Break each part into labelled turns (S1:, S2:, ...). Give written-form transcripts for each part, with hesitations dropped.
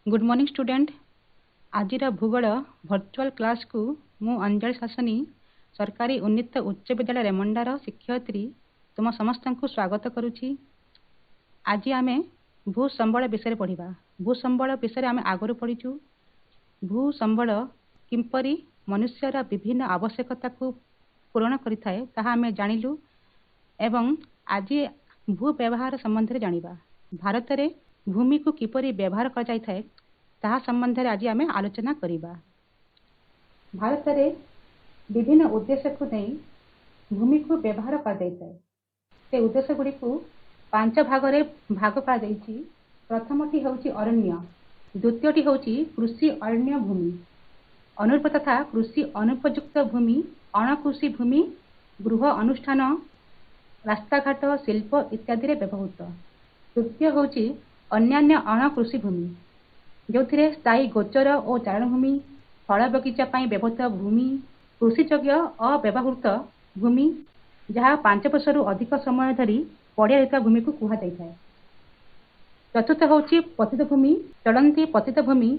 S1: Good morning student. आज भूगोल virtual class को मु अंजलि शासनी सरकारी उन्नीत उच्च विद्यालय रेमंडार शिक्षयित्री तुम समस्त को स्वागत करुछि। आज आम भूसंबल विषय पढ़ा। भूसंबल विषय आम आगु पढ़ीचु। भूसंबल किपरि मनुष्यर विभिन्न आवश्यकता को पूरण करिथाए ताहा आम जानिलु एवं आज भू व्यवहार संबंध में जानिबा। भारत में भूमि को किपरि व्यवहार कर जाय थाए ताहा संबंध में आज आम आलोचना करिबा। भारत में विभिन्न उद्देश्य को नहीं भूमि को व्यवहार कर जाय थाए। से उद्देश्य गुड़ी को 5 भाग रे भाग कर जायछि। प्रथमटी होछि अरण्य, द्वितीयटी होछि कृषि अरण्य भूमि, अनुरूप तथा कृषि अनुपयुक्त भूमि, अणकृषि भूमि, गृह अनुष्ठान, रास्ताघाट, शिल्प इत्यादि रे व्यवहृत। तृतीय होछि अन्यान्य अणकृषि भूमि जो स्थायी गोचर और चारण भूमि, फल बगीचा व्यवहृत भूमि, कृषियोग्य अव्यवहृत भूमि जहाँ 5 वर्षरू अधिक समय धरी पड़िया रहता भूमि को कहा जाता है। चतुर्थ होछि पतित भूमि, चलंती पतित भूमि,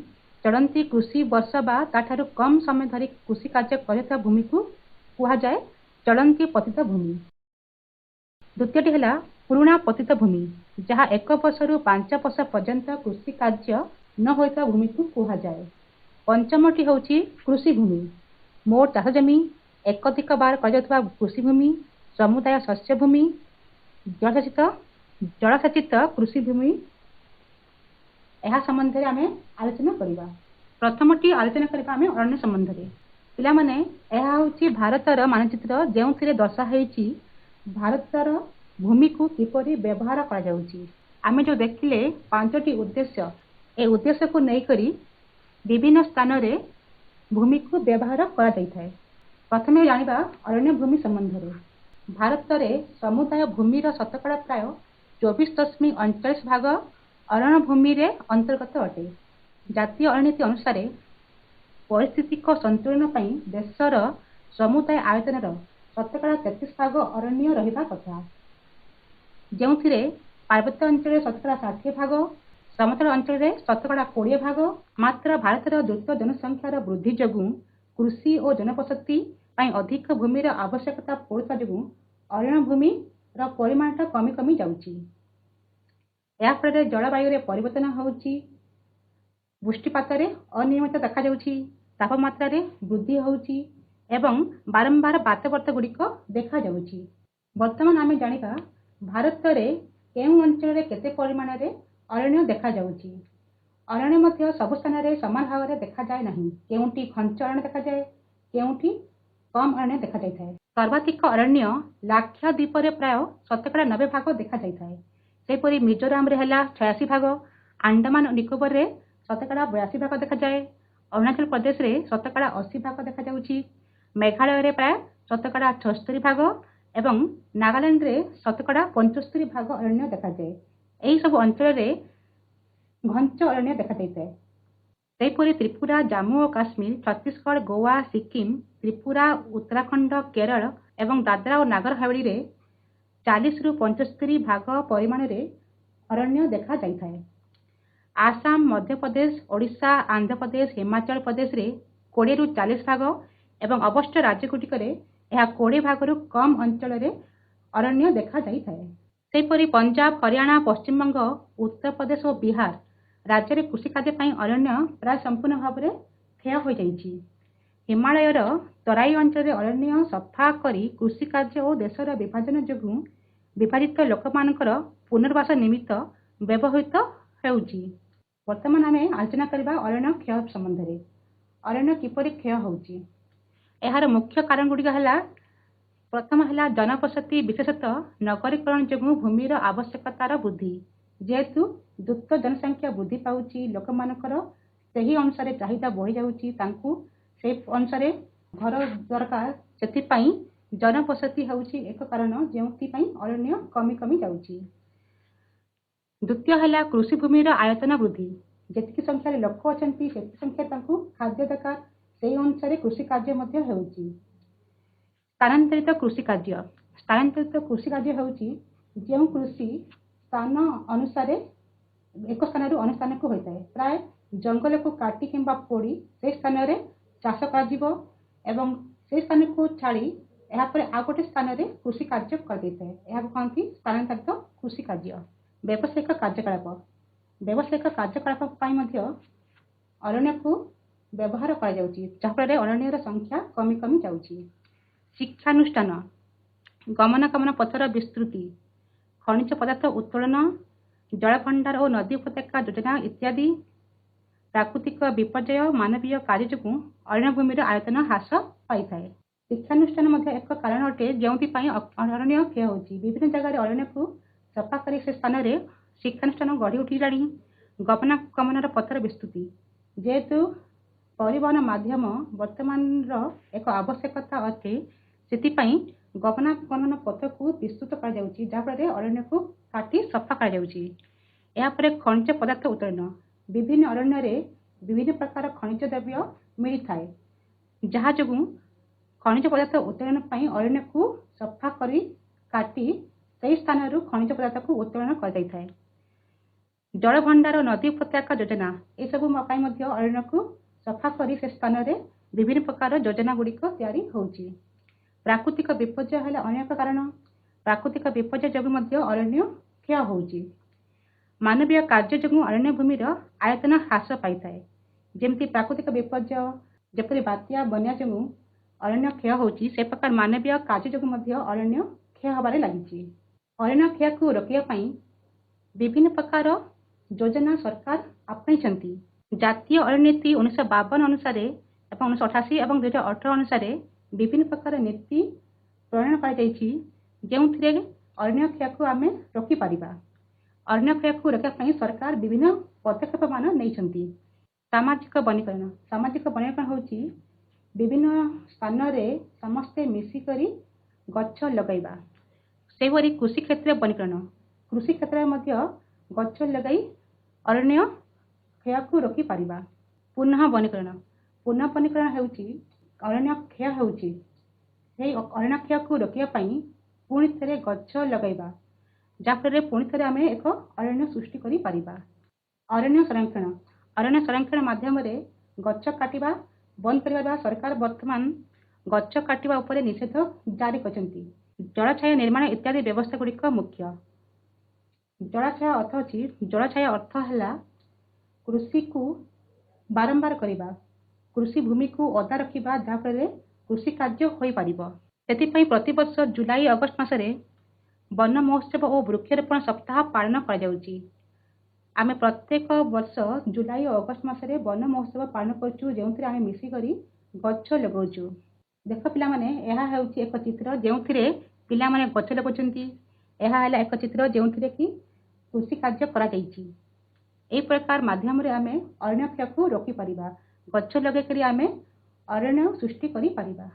S1: चलंती कृषि वर्ष बा ताठारू कम समय धरी कृषि कार्य करता भूमि को कहा जाए चलंती पतित भूमि। द्वितीयटी है पुराणा पतित भूमि जहाँ 1 वर्षरू 5 वर्ष पर्यंत कृषि कार्य न होता भूमि को कहा जाए। पंचमटी होछि कृषि भूमि, मोर चाष जमी, एकाधिक बार कर कृषि भूमि, समुदाय शस्य भूमि, जलसेचित कृषि भूमि। यह संबंध में आम आलोचना करवा। प्रथमटी आलोचना करवा आम अरण्य संबंध में। पिला माने यह होछि भारतर मानचित्र जो दर्शाई भारतर भूमि को किपरि व्यवहार करा जाउछि। आमे जो देखिले 5टी उद्देश्य, ए उद्देश्य को लेकर विभिन्न स्थान रे भूमि को व्यवहार करा जाय थाए। प्रथमे जानिबा अरण्य भूमि संबंध में। भारत में समुदाय भूमि शतकड़ा प्राय 24.39 भाग अरण्य भूमि रे अंतर्गत अटे। जातीय अर्थनीति अनुसार पारिस्थितिक संतुलन पई देशर समुदाय आयतन शतकड़ा 33 भाग अरण्य रहिबा कथा, जो पार्वत्य अंचल शतकड़ा 60 भाग, समतल अंचल शतकड़ा 20 भाग। मात्र भारतर द्रुत जनसंख्यार वृद्धि जोगु कृषि और जनबसति अधिक भूमि आवश्यकता पड़ुवा जोगु अरण्य भूमि परिमाण कमी कमी जाउछि। या फल जलवायु रे परिवर्तन होउछि, वृष्टिपात रे अनियमित देखा जाउछि, तापमात्रा रे वृद्धि होउछि एवं बारंबार बातवर्त गुड़िक देखा जाउछि। वर्तमान आमे जानिबा भारत रे केउ अंचल रे केते परिमाण रे अरण्य देखा जाउछि। अरण्य मध्य सब स्थान रे समान भाव रे देखा जाए नहीं। केउटी घंच अरण्य देखा जाए, केउटी कम अरण्य देखा जाय थाए। सर्वाधिक अरण्य लाक्षाद्वीप रे प्राय शतकड़ा 90 भाग देखा जाय थाए। सेपरि मिजोराम रे हला 86 भाग, अंडमान निकोबर रे शतकड़ा 82 भाग देखा जाए, अरुणाचल प्रदेश रे शतकड़ा 80 भाग देखा जाउछि, मेघालय रे प्राय शतकड़ा 76 भाग एवं नागालैंड रे शतकड़ा 75 भाग अरण्य देखा जाए। यही सब अंचल रे घंच अरण्य देखा जाए। सेपरि त्रिपुरा, जम्मू और काश्मीर, छत्तीसगढ़, गोवा, सिक्किम, त्रिपुरा, उत्तराखंड, केरल एवं दादरा और नागर हावेली रे 40 रु 75 भाग परिमाण रे अरण्य देखा जाय थाए। आसाम, मध्य प्रदेश, ओडिशा, आंध्र प्रदेश, हिमाचल प्रदेश रे 20 रु 40 भाग एवं अवशिष्ट राज्य गुटिक रे 20 भाग रु कम अंचल रे अरण्य देखा जाय थाए। सेपरि पंजाब, हरियाणा, पश्चिमबंग, उत्तर प्रदेश और बिहार राज्य रे कृषि कार्य पई अरण्य प्राय संपूर्ण भाव में क्षय हो जाइछि। हिमालयर तराई अंचल रे अरण्य सफा करी कृषि कार्य और देशर विभाजन जोगु विभाजित लोकमानकर पुनर्वास निमित्त व्यवहृत हेउछि। वर्तमान आमे आलोचना करबा अरण्य क्षय संबंध में। अरण्य किपरि क्षय होउछि, एहार मुख्य कारण गुड़िक है। प्रथम है जनबसति, विशेषतः नगरीकरण जोगु भूमिर आवश्यकतार वृद्धि। जेहेतु द्रुत जनसंख्या वृद्धि पाउछि, लोकमानकर सही अनुसार चाहिदा बढ़ी जाउछि, तांकु से अनुसार घर दरकार, सेथिपाई जनबसति होउछि एक कारण जेउथिपाई अरण्य कमी कमी जाउछि। द्वितीय है कृषि भूमिर आयतन वृद्धि। जेतिकी संख्यार लोक अछंती सेति संख्या तांकु खाद्य दरकार, से अनुसार कृषि कार्य मध्य हेउछि। स्थानांतरित कृषि कार्य। स्थानांतरित कृषि कार्य होउछि जो कृषि स्थान अनुसार एक स्थान अन्य स्थान को होता है। प्राय जंगल को काटी किंबा पोड़ी से स्थान रे चाष कर एवं से स्थान को छाड़ी यापर आ गोटे स्थान रे कृषि कार्य कर कहती स्थानांतरित कृषि कार्य। व्यावसायिक कार्यकलाप व्यावसायिक कार्यकलाप अरण्य को व्यवहार कर अरण्यर संख्या कमी कमी जाउची। शिक्षानुष्ठान गमनागमन पथर विस्तृति खनिज पदार्थ उत्तोलन जलभंडार और नदी उपत्यका योजना इत्यादि। प्राकृतिक विपर्यय मानवीय कार्य जो अरण्यभूमि आयतन ह्रास पाई थाए। शिक्षानुष्ठान एक कारण अटे जो अरण्य क्षय होची। विभिन्न जगह अरण्य को सफा कर से स्थान में शिक्षानुष्ठान गढ़ी उठिला। गमनागमन पथर विस्तृति जेहेतु परिवहन माध्यम वर्तमान एक आवश्यकता अटे से गमनागमन पथ को विस्तृत कर अरण्य को काटी सफा कर खनिज पदार्थ उत्तोलन विभिन्न अरण्य विभिन्न प्रकार खनिज द्रव्य मिलता है जहाँ जो खनिज पदार्थ उत्तोलन अरण्य को सफा कर काटी से स्थान खनिज पदार्थ को उत्तोलन कर जलभंडार नदी उपत्यका योजना ये सब अरण्य को सफा कर से स्थान में विभिन्न प्रकार योजना गुड़िक होची। प्राकृतिक विपर्यय है अनेक कारण। प्राकृतिक विपर्यय जो अरण्य क्षय होची। मानवीय कार्य जो अरण्य भूमि आयतन ह्रास पाई थाए। जमती प्राकृतिक विपर्यय जपरी बात्या बन्या जो अरण्य क्षय होची से प्रकार मानवीय कार्य जो अरण्य क्षय होबार लगी। अरण्य क्षय को रोकने विभिन्न प्रकार योजना सरकार आपणी। जातीय अरण्य नीति 1952 अनुसार 1988 और 2018 अनुसार विभिन्न प्रकार नीति प्रणयन कर अरण्य क्षय को आम रोकीपर। अरण्य क्षय को रोकने सरकार विभिन्न पदक्षेप मान नहीं। सामाजिक वनीकरण होची विभिन्न स्थान में समस्ते मिसिकरी गछ लगैबा। सेपरी कृषि क्षेत्र वनीकरण कृषि क्षेत्र में गछ लगाई अरण्य क्षय को रोकी पारिबा। पुनः वनीकरण होची अरण्य क्षय होची अरण्य क्षय को रोकने पुणी थे गछ लगैबा जहाँफल पुणी थे आम एक अरण्य सृष्टि करि पारिबा। अरण्य संरक्षण माध्यम गछ काटिबा बंद करबा सरकार वर्तमान गछ काटिबा उपरे निषेध जारी करछंती। जलछाया निर्माण इत्यादि व्यवस्था गुड़िक मुख्य। जलछाया अर्थ है कृषि को बारंबार करबा कृषि भूमि को अदा रखा जहाँफल कृषि कार्य हो पार। प्रति वर्ष जुलाई अगस्त मासरे वन महोत्सव और वृक्षारोपण सप्ताह पालन आम प्रत्येक वर्ष जुलाई और अगस्त मासरे वन महोत्सव पालन करूँ जो आम मिसिकरी गछ लगाऊँ। देख पिलामाने यह होची एक चित्र जो पिलामाने गछ लगाउछंती। यह है एक चित्र जो कि कृषि कार्य करा जायछि। एही प्रकार माध्यम रे आमे अरण्य क्षय को रोकी परिबा गछ लगे आमे अरण्य सृष्टि करि परिबा।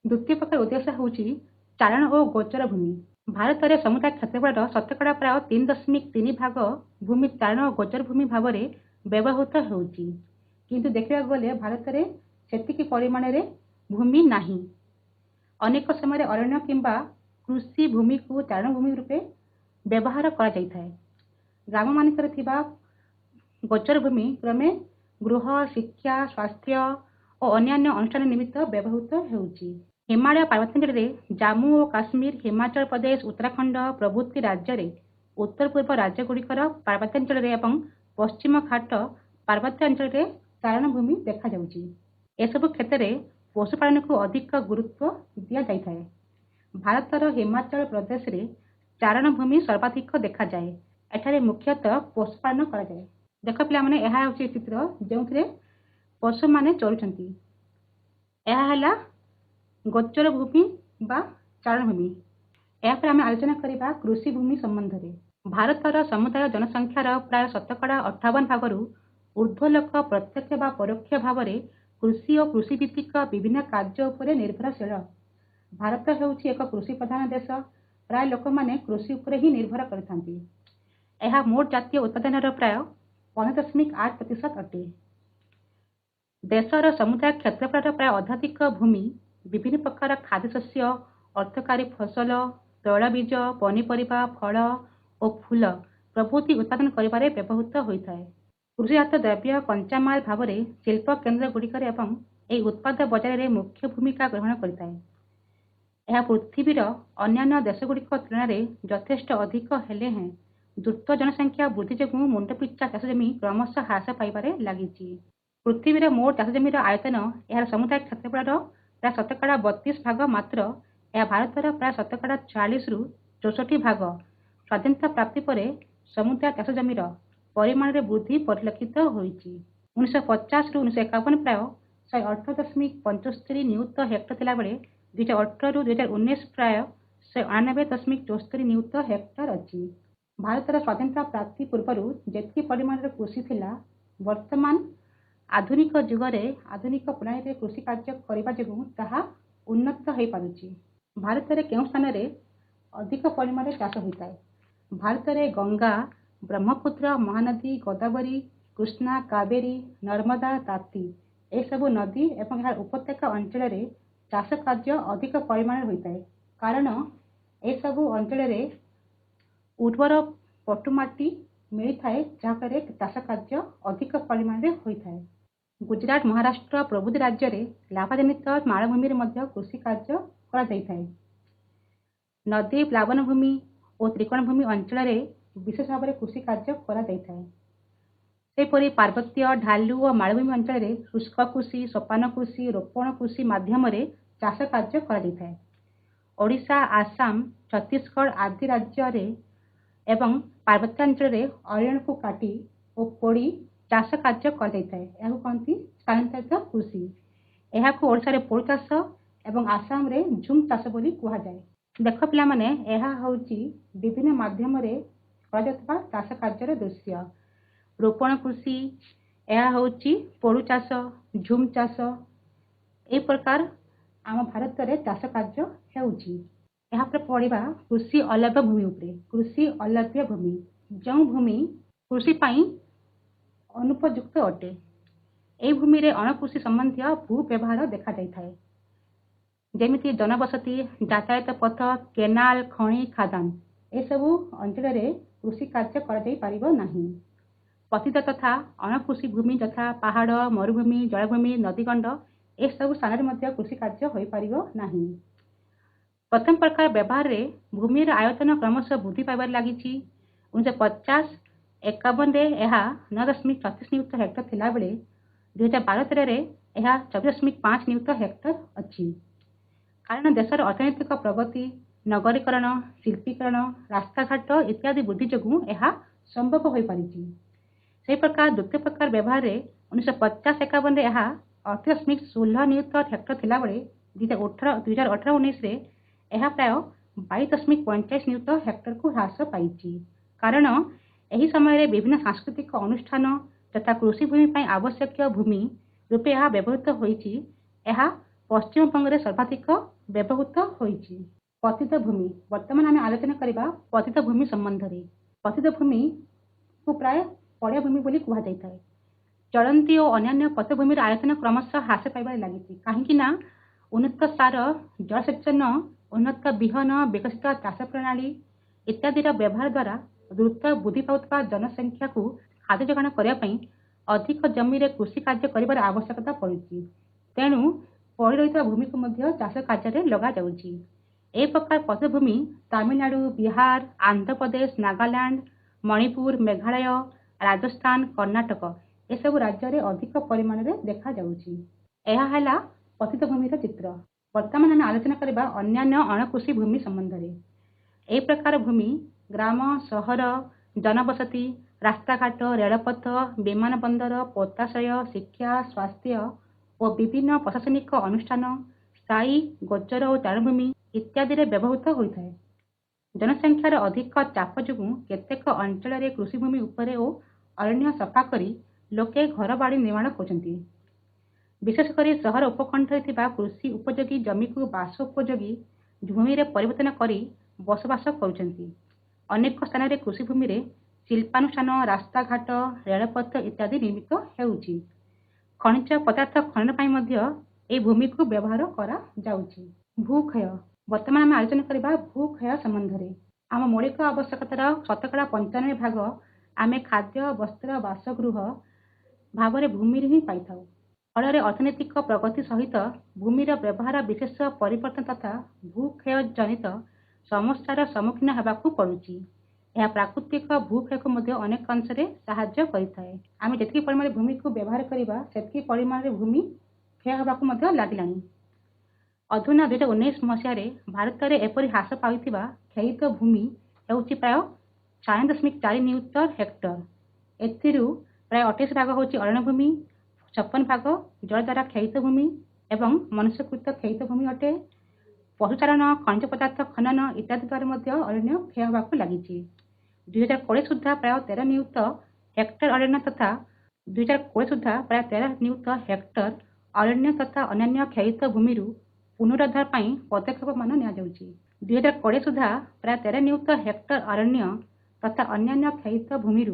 S1: द्वितीय प्रकार उद्देश्य होची चारण और गोचर भूमि। भारत में समुदाय क्षेत्रफल शतकड़ा प्राय 3.3 भाग भूमि चारण और गोचर भूमि भाव में व्यवहृत होची। किंतु देखा गले भारत में सेतिकी परिमाण रे भूमि नाही। अनेक समय अरण्य किंबा कृषि भूमि को चारण भूमि रूपे व्यवहार करा जाय थाए। ग्राम मानकर थिबा गोचर भूमि क्रमे गृह शिक्षा स्वास्थ्य और अन्यान्य अनुष्ठान निमित्त व्यवहृत होउची। हिमालय पर्वतांचल में जम्मू और काश्मीर हिमाचल प्रदेश उत्तराखंड प्रभृति राज्य में उत्तर पूर्व राज्य गुड़िकर पर्वतांचल एवं पश्चिम घाट पार्वत्यांचल चारण भूमि देखा जाउची। एसबु क्षेत्र में पशुपालन को अधिक गुरुत्व दिया जाय थाए। भारतर हिमाचल प्रदेश में चारण भूमि सर्वाधिक देखा जाए। एठारे मुख्यतः पशुपालन करा जाए। देख पिला माने यह होची चित्र जो पशु माने चरुचंती। यह है गोचर भूमि बा चारण भूमि। या पर आम आलोचना करबा कृषि भूमि संबंध में। भारतर समुदाय जनसंख्यार प्राय 58% भागरू ऊर्ध्व लोक प्रत्यक्ष बा परोक्ष भाव में कृषि और कृषि भित्तिक विभिन्न कार्य उपरे निर्भरशील। भारत होउची एक कृषि प्रधान देश। प्राय लोक माने कृषि उपरे ही निर्भर करथांती। यह मोट जातीय उत्पादन प्राय 15.8% अटे। देशर समुदाय क्षेत्रफल प्राय अधाधिक भूमि विभिन्न प्रकार खाद्यशस्य अर्थकारी फसल तैलबीज पनीपरिबा फल और फूल प्रभृति उत्पादन करिबारे व्यवहृत होइथाए। କୃଷିଜାତ ଦ୍ରବ୍ୟ କଞ୍ଚାମାଲ ଭାବରେ ଶିଳ୍ପ କେନ୍ଦ୍ରଗୁଡ଼ିକରେ ଏବଂ ଏହି ଉତ୍ପାଦ ବଜାରରେ ମୁଖ୍ୟ ଭୂମିକା ଗ୍ରହଣ କରିଥାଏ। ଏହା ପୃଥିବୀର ଅନ୍ୟାନ୍ୟ ଦେଶଗୁଡ଼ିକ ତୁଳନାରେ ଯଥେଷ୍ଟ ଅଧିକ ହେଲେ ହେଁ ଦ୍ରୁତ ଜନସଂଖ୍ୟା ବୃଦ୍ଧି ଯୋଗୁଁ ମୁଣ୍ଡପିଛା ଚାଷ ଜମି କ୍ରମଶଃ ହ୍ରାସ ପାଇବାରେ ଲାଗିଛି। ପୃଥିବୀର ମୋଟ ଚାଷ ଜମିର ଆୟତନ ଏହାର ସମୁଦାୟ କ୍ଷେତ୍ରଫଳର ପ୍ରାୟ ଶତକଡ଼ା 32 ଭାଗ, ମାତ୍ର ଏହା ଭାରତର ପ୍ରାୟ ଶତକଡ଼ା 40ରୁ 64 ଭାଗ। ସ୍ୱାଧୀନତା ପ୍ରାପ୍ତି ପରେ ସମୁଦାୟ ଚାଷ ଜମିର ପରିମାଣରେ ବୃଦ୍ଧି ପରିଲକ୍ଷିତ ହୋଇଛି। 1950ରୁ 1951 ପ୍ରାୟ 118.75 ନିୟୁତ ହେକ୍ଟର ଥିଲାବେଳେ 2018ରୁ 2019 ପ୍ରାୟ 199.74 ନିୟୁତ ହେକ୍ଟର ଅଛି। ଭାରତର ସ୍ୱାଧୀନତା ପ୍ରାପ୍ତି ପୂର୍ବରୁ ଯେତିକି ପରିମାଣର କୃଷି ଥିଲା, ବର୍ତ୍ତମାନ ଆଧୁନିକ ଯୁଗରେ ଆଧୁନିକ ପ୍ରଣାଳୀରେ କୃଷି କାର୍ଯ୍ୟ କରିବା ଯୋଗୁଁ ତାହା ଉନ୍ନତ ହୋଇପାରୁଛି। ଭାରତରେ କେଉଁ ସ୍ଥାନରେ ଅଧିକ ପରିମାଣରେ ଚାଷ ହୋଇଥାଏ? ଭାରତରେ ଗଙ୍ଗା, ବ୍ରହ୍ମପୁତ୍ର, ମହାନଦୀ, ଗୋଦାବରୀ, କୃଷ୍ଣା, କାବେରୀ, ନର୍ମଦା, ତାପ୍ତି ଏସବୁ ନଦୀ ଏବଂ ଏହାର ଉପତ୍ୟକା ଅଞ୍ଚଳରେ ଚାଷ କାର୍ଯ୍ୟ ଅଧିକ ପରିମାଣରେ ହୋଇଥାଏ, କାରଣ ଏସବୁ ଅଞ୍ଚଳରେ ଉର୍ବର ପଟୁମାଟି ମିଳିଥାଏ, ଯାହାଫଳରେ ଚାଷ କାର୍ଯ୍ୟ ଅଧିକ ପରିମାଣରେ ହୋଇଥାଏ। ଗୁଜରାଟ, ମହାରାଷ୍ଟ୍ର ପ୍ରଭୃତି ରାଜ୍ୟରେ ଲାଭାଜନିତ ମାଳଭୂମିରେ ମଧ୍ୟ କୃଷି କାର୍ଯ୍ୟ କରାଯାଇଥାଏ। ନଦୀ ପ୍ଲାବନଭୂମି ଓ ତ୍ରିକୋଣଭୂମି ଅଞ୍ଚଳରେ ବିଶେଷ ଭାବରେ କୃଷି କାର୍ଯ୍ୟ କରାଯାଇଥାଏ। ସେହିପରି ପାର୍ବତ୍ୟ, ଢାଲୁ ଓ ମାଳଭୂମି ଅଞ୍ଚଳରେ ଶୁଷ୍କ କୃଷି, ସୋପାନ କୃଷି, ରୋପଣ କୃଷି ମାଧ୍ୟମରେ ଚାଷ କାର୍ଯ୍ୟ କରାଯାଇଥାଏ। ଓଡ଼ିଶା, ଆସାମ, ଛତିଶଗଡ଼ ଆଦି ରାଜ୍ୟରେ ଏବଂ ପାର୍ବତ୍ୟାଞ୍ଚଳରେ ଅରଣ୍ୟକୁ କାଟି ଓ ପୋଡ଼ି ଚାଷ କାର୍ଯ୍ୟ କରାଯାଇଥାଏ। ଏହାକୁ କହନ୍ତି ସ୍ଥାନାନ୍ତରିତ କୃଷି। ଏହାକୁ ଓଡ଼ିଶାରେ ପୋଡୁ ଚାଷ ଏବଂ ଆସାମରେ ଝୁମ୍ ଚାଷ ବୋଲି କୁହାଯାଏ। ଦେଖ ପିଲାମାନେ, ଏହା ହେଉଛି ବିଭିନ୍ନ ମାଧ୍ୟମରେ କରାଯାଉଥିବା ଚାଷ କାର୍ଯ୍ୟର ଦୃଶ୍ୟ। ରୋପଣ କୃଷି, ଏହା ହେଉଛି ପୋଡୁ ଚାଷ, ଝୁମ୍ ଚାଷ। ଏହି ପ୍ରକାର ଆମ ଭାରତରେ ଚାଷ କାର୍ଯ୍ୟ ହେଉଛି। ଏହାପରେ ପଢ଼ିବା କୃଷି ଅଲଭ୍ୟ ଭୂମି ଉପରେ। କୃଷି ଅଲଭ୍ୟ ଭୂମି, ଯେଉଁ ଭୂମି କୃଷି ପାଇଁ ଅନୁପଯୁକ୍ତ ଅଟେ। ଏହି ଭୂମିରେ ଅଣକୃଷି ସମ୍ବନ୍ଧୀୟ ଭୂ ବ୍ୟବହାର ଦେଖାଯାଇଥାଏ, ଯେମିତି ଜନବସତି, ଯାତାୟାତ ପଥ, କେନାଲ, ଖଣି, ଖାଦାନ। ଏସବୁ ଅଞ୍ଚଳରେ କୃଷି କାର୍ଯ୍ୟ କରାଯାଇପାରିବ ନାହିଁ। ପତିତ ତଥା ଅଣକୃଷି ଭୂମି ଯଥା ପାହାଡ଼, ମରୁଭୂମି, ଜଳଭୂମି, ନଦୀଗଣ୍ଡ ଏସବୁ ସ୍ଥାନରେ ମଧ୍ୟ କୃଷି କାର୍ଯ୍ୟ ହୋଇପାରିବ ନାହିଁ। ପ୍ରଥମ ପ୍ରକାର ବ୍ୟବହାରରେ ଭୂମିର ଆୟତନ କ୍ରମଶଃ ବୃଦ୍ଧି ପାଇବାରେ ଲାଗିଛି। 1950-51ରେ ଏହା 9.36 ନିୟୁତ ହେକ୍ଟର ଥିଲାବେଳେ 2012-13ରେ ଏହା 24.5 ନିୟୁତ ହେକ୍ଟର ଅଛି। କାରଣ ଦେଶର ଅର୍ଥନୈତିକ ପ୍ରଗତି, ନଗରୀକରଣ, ଶିଳ୍ପୀକରଣ, ରାସ୍ତାଘାଟ ଇତ୍ୟାଦି ବୃଦ୍ଧି ଯୋଗୁଁ ଏହା ସମ୍ଭବ ହୋଇପାରିଛି। ସେହି ପ୍ରକାର ଦ୍ୱିତୀୟ ପ୍ରକାର ବ୍ୟବହାରରେ 1950-51ରେ ଏହା 38.16 ନିୟୁତ ହେକ୍ଟର ଥିଲାବେଳେ 2018-19ରେ ଏହା ପ୍ରାୟ 22.45 ନିୟୁତ ହେକ୍ଟରକୁ ହ୍ରାସ ପାଇଛି। କାରଣ ଏହି ସମୟରେ ବିଭିନ୍ନ ସାଂସ୍କୃତିକ ଅନୁଷ୍ଠାନ ତଥା କୃଷିଭୂମି ପାଇଁ ଆବଶ୍ୟକୀୟ ଭୂମି ରୂପେ ଏହା ବ୍ୟବହୃତ ହୋଇଛି। ଏହା ପଶ୍ଚିମବଙ୍ଗରେ ସର୍ବାଧିକ ବ୍ୟବହୃତ ହୋଇଛି। ପତିତ ଭୂମି। ବର୍ତ୍ତମାନ ଆମେ ଆଲୋଚନା କରିବା ପତିତ ଭୂମି ସମ୍ବନ୍ଧରେ। ପତିତ ଭୂମିକୁ ପ୍ରାୟ ପଡ଼ିଆ ଭୂମି ବୋଲି କୁହାଯାଇଥାଏ। ଚଳନ୍ତି ଓ ଅନ୍ୟାନ୍ୟ ପତିତଭୂମିର ଆୟତନ କ୍ରମଶଃ ହ୍ରାସ ପାଇବାରେ ଲାଗିଛି। କାହିଁକି ନା ଉନ୍ନତ ସାର, ଜଳସେଚନ, ଉନ୍ନତ ବିହନ, ବିକଶିତ ଚାଷ ପ୍ରଣାଳୀ ଇତ୍ୟାଦିର ବ୍ୟବହାର ଦ୍ୱାରା ଦ୍ରୁତ ବୃଦ୍ଧି ପାଉଥିବା ଜନସଂଖ୍ୟାକୁ ଖାଦ୍ୟ ଯୋଗାଣ କରିବା ପାଇଁ ଅଧିକ ଜମିରେ କୃଷି କାର୍ଯ୍ୟ କରିବାର ଆବଶ୍ୟକତା ପଡୁଛି। ତେଣୁ ପଡ଼ି ରହିଥିବା ଭୂମିକୁ ମଧ୍ୟ ଚାଷ କାର୍ଯ୍ୟରେ ଲଗାଯାଉଛି। ଏହି ପ୍ରକାର ପତିତଭୂମି ତାମିଲନାଡୁ, ବିହାର, ଆନ୍ଧ୍ରପ୍ରଦେଶ, ନାଗାଲାଣ୍ଡ, ମଣିପୁର, ମେଘାଳୟ, ରାଜସ୍ଥାନ, କର୍ଣ୍ଣାଟକ ଏସବୁ ରାଜ୍ୟରେ ଅଧିକ ପରିମାଣରେ ଦେଖାଯାଉଛି। ଏହା ହେଲା ପତିତ ଭୂମିର ଚିତ୍ର। ବର୍ତ୍ତମାନ ଆମେ ଆଲୋଚନା କରିବା ଅନ୍ୟାନ୍ୟ ଅଣକୃଷି ଭୂମି ସମ୍ବନ୍ଧରେ। ଏହି ପ୍ରକାର ଭୂମି ଗ୍ରାମ, ସହର, ଜନବସତି, ରାସ୍ତାଘାଟ, ରେଳପଥ, ବିମାନ ବନ୍ଦର, ପୋତାଶ୍ରୟ, ଶିକ୍ଷା, ସ୍ୱାସ୍ଥ୍ୟ ଓ ବିଭିନ୍ନ ପ୍ରଶାସନିକ ଅନୁଷ୍ଠାନ, ସ୍ଥାୟୀ, ଗୋଚର ଓ ଚାରଣଭୂମି ଇତ୍ୟାଦିରେ ବ୍ୟବହୃତ ହୋଇଥାଏ। ଜନସଂଖ୍ୟାର ଅଧିକ ଚାପ ଯୋଗୁଁ କେତେକ ଅଞ୍ଚଳରେ କୃଷିଭୂମି ଉପରେ ଓ ଅରଣ୍ୟ ସଫା କରି ଲୋକେ ଘରବାଡ଼ି ନିର୍ମାଣ କରୁଛନ୍ତି। ବିଶେଷ କରି ସହର ଉପକଣ୍ଠରେ ଥିବା କୃଷି ଉପଯୋଗୀ ଜମିକୁ ବାସ ଉପଯୋଗୀ ଭୂମିରେ ପରିବର୍ତ୍ତନ କରି ବସବାସ କରୁଛନ୍ତି। ଅନେକ ସ୍ଥାନରେ କୃଷିଭୂମିରେ ଶିଳ୍ପାନୁଷ୍ଠାନ, ରାସ୍ତାଘାଟ, ରେଳପଥ ଇତ୍ୟାଦି ନିର୍ମିତ ହେଉଛି। ଖଣିଜ ପଦାର୍ଥ ଖନନ ପାଇଁ ମଧ୍ୟ ଏହି ଭୂମିକୁ ବ୍ୟବହାର କରାଯାଉଛି। ଭୂକ୍ଷୟ। ବର୍ତ୍ତମାନ ଆମେ ଆଲୋଚନା କରିବା ଭୂକ୍ଷୟ ସମ୍ବନ୍ଧରେ। ଆମ ମୌଳିକ ଆବଶ୍ୟକତାର ଶତକଡ଼ା 95 ଭାଗ आमे खाद्य वस्त्र बासगृह भाव भूमि ही पाई फल अर्थनैतिक प्रगति सहित भूमिर व्यवहार विशेष परिवर्तन तथा भूक्षय जनित समस्यार सम्मुखीन होगाकू पड़ुछि। यह प्राकृतिक भूक्षय को मध्य अनेक अंश साहाय्य करिथाए। आमे जेतिकी परिमाण भूमि को व्यवहार करिबा सेतिकी परिमाण भूमि क्षय होगाकू मध्य लागिलानी। अधुना 2019 मसीह भारत में एपरी ह्रास पाइथिबा क्षयित भूमि हेउछि प्राय 4.4 नियुत हेक्टर। एथिरु प्राय 28 भाग होछि अरण्य भूमि, 56 भाग जल द्वारा क्षयित भूमि एवं मनुष्यकृत क्षयित भूमि अटे। पशुचारण, खनिज पदार्थ खनन इत्यादि द्वारा मध्य अरण्य क्षय होगाकू लागिछि। 2020 सुधा प्राय 13 नियुत हेक्टर अरण्य तथा 2020 सुधा प्राय 13 नियुत हेक्टर अरण्य तथा अन्य क्षयित भूमि पुनरुद्धार ପାଇଁ पदक्षेप मान नियाଯାଉଛି। 2020 सुधा प्राय 13 नियुत हेक्टर अरण्य तथा अन्य क्षयित भूमि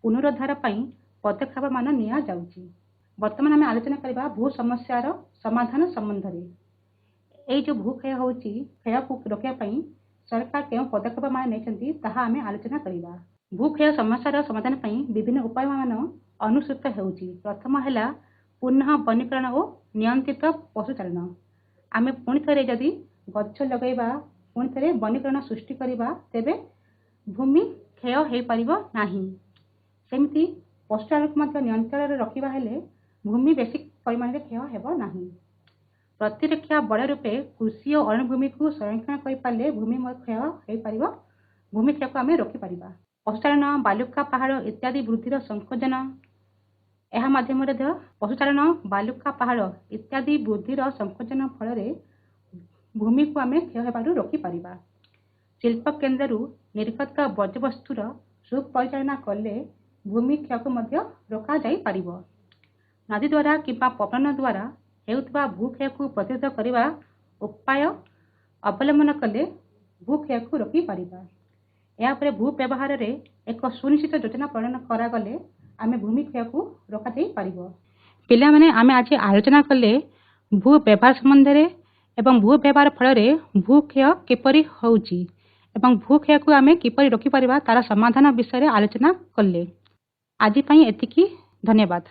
S1: पुनरुद्धार ପାଇଁ पदक्षेप मान नियाଯାଉଛି। वर्तमान आम आलोचना करबा भू समस्यार समाधान संबंध में। ये जो भूक्षय होची क्षय को रोकिया ପାଇଁ सरकार केउं पदक्षेप मान नेछंती ताहा आम आलोचना करबा। भूक्षय समस्यार समाधान ପାଇଁ विभिन्न उपाय मान अनुसृत हेउची। प्रथम हैला पुनः वनीकरण और नियंत्रित पशुचारण। आमे पुणी थरे जदि गछ लगैबा पुणी थरे वनीकरण सृष्टि करबा तेबे भूमि क्षय हो पारिबो नाही। सेमिति पशुचारण को मध्य नियंत्रण रखिबा हेले भूमि बेसी परिमाण क्षय हेबो नाही। प्रतिरक्षा बड़ रूपे कृषि और अरण्य भूमि को संरक्षण कर पारे भूमि क्षय हो पारिबो। भूमि क्षय को आमे रोकी पारिबा। पशुचारण, बालुका पहाड़ इत्यादि वृद्धिर संकोचन यह माध्यम पशुचारण, बालुका पहाड़ इत्यादि वृद्धिर संकोचन फल भूमि को आमे क्षय होबारु रोकी पारिबा। शिल्प केन्द्र निर्गत वर्ज्यवस्तुर सुपरिचालना कले भूमि क्षय को मध्य रोका जाई पारिबो। नदी द्वारा किंबा पवन द्वारा हेउतबा भूक्षय को प्रतिरोध करबा उपाय अवलंबन कले भूक्षय को रोकी पारिबा। या परे भू व्यवहार रे एक सुनिश्चित योजना प्रणयन करा गले आमे भूमि क्षय को रोका जाई पारिबो। पिला माने आमे आज आलोचना कले भू व्यवहार संबंध रे एवं भू व्यवहार फल रे भूक्षय किपरि होउची एवं भूक्षय को आमे किपरि रोकी पारिबा तार समाधान विषय रे आलोचना कले। आज पई एतिकी। धन्यवाद।